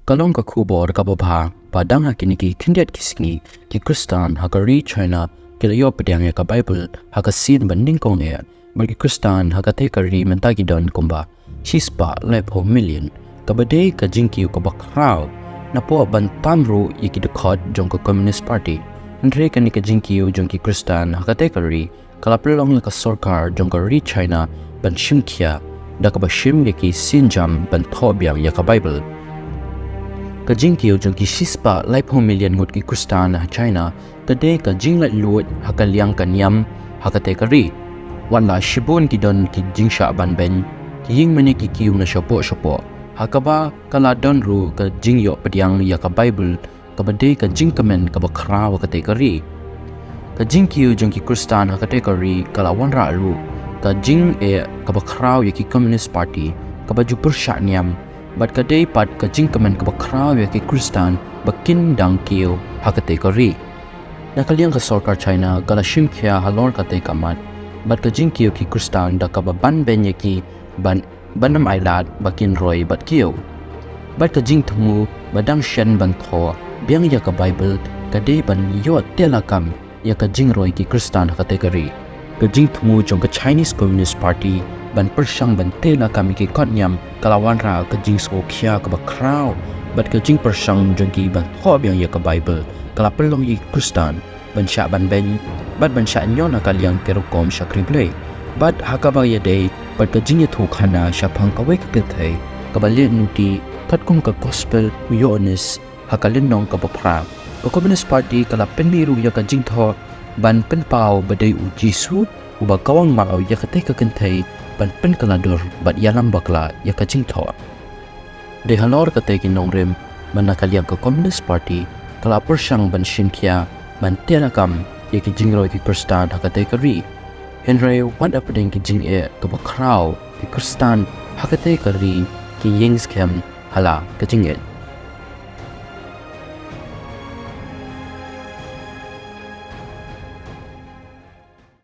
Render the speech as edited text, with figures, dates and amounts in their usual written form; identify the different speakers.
Speaker 1: kalong ka kubor kababha padang hakini ki kindiat kisngi ki Kristan hakari China kilayo pedang ya ka Bible hakasin banding kong ya bagi Kristan hakate kari mentagi don kumba shispa lepo million kabade ka jingki ka bakraw na po bantamru yiki dekot jong ka Communist Party andre kani ka jingki jong ki Kristan hakate kari kalapelong ka sarkar jong ka ri China ban shimkia da ka bashim yaki sinjam ban thobyang ya ka Bible ka jingkiyo jong ki shispa laipo million ngut ki Kristan na China kade ka jinglat luot hakalyang kanyam hakate kari wala shibun ki don ki jingsha ban ben ki ying mani ki kiyo na shapo hakaba kala don ru ka jingyo pediang ya ka Bible kabade ka jingkamen ka bakra hakate kari ka jingkiyo jong ki Kristan hakate kari kala wanra ru ka jing ka bakra ya ki Communist Party kabaju persyanyam bat kadai pat ka jingkamen ka bakraw ya ki Kristan bakin dang kiyo hakate kari nakaliang ka sarkar China gala shimkya halor kate kamat bat ka jingkiyo ki Kristan da ka ban ben ya ki banam ailat bakin roy bat kiyo bat ka jingtmu badang shen ban tho biang ya ka Bible kadai ban yot telakam ya ka jingroy ki Kristan hakate kari ka jingtmu jong ka Chinese Communist Party ban persyang ban tela kami ki konyam kalawan ra ka jing so khia ka bakraw bat ka jing persyang jongki ban thob yang ya ka Bible kala pelong yi Kristan ban sha ban ben bat ban sha nyon akalyang kerokom sha krible bat hakaba ya dei bat ka jing ya thu khana sha phang ka wek ka thai ka balle nuti katkum ka gospel uyonis hakalin nong ka bapra ka Communist Party kala penliru ya ka jing tho ban penpao badai U Jisu uba kawang mau ya ka te ka kentai ban pen kalador bat yalam bakla ya ka jingtho de halor ka te ki nongrem manakalia ka Communist Party kala persyang ban shinkia ban terakam ya ki jingroy ki Kristan hakate kari henry what up ding ki jing ka bakraw ki Kristan hakate kari ki yingskem hala ka jingel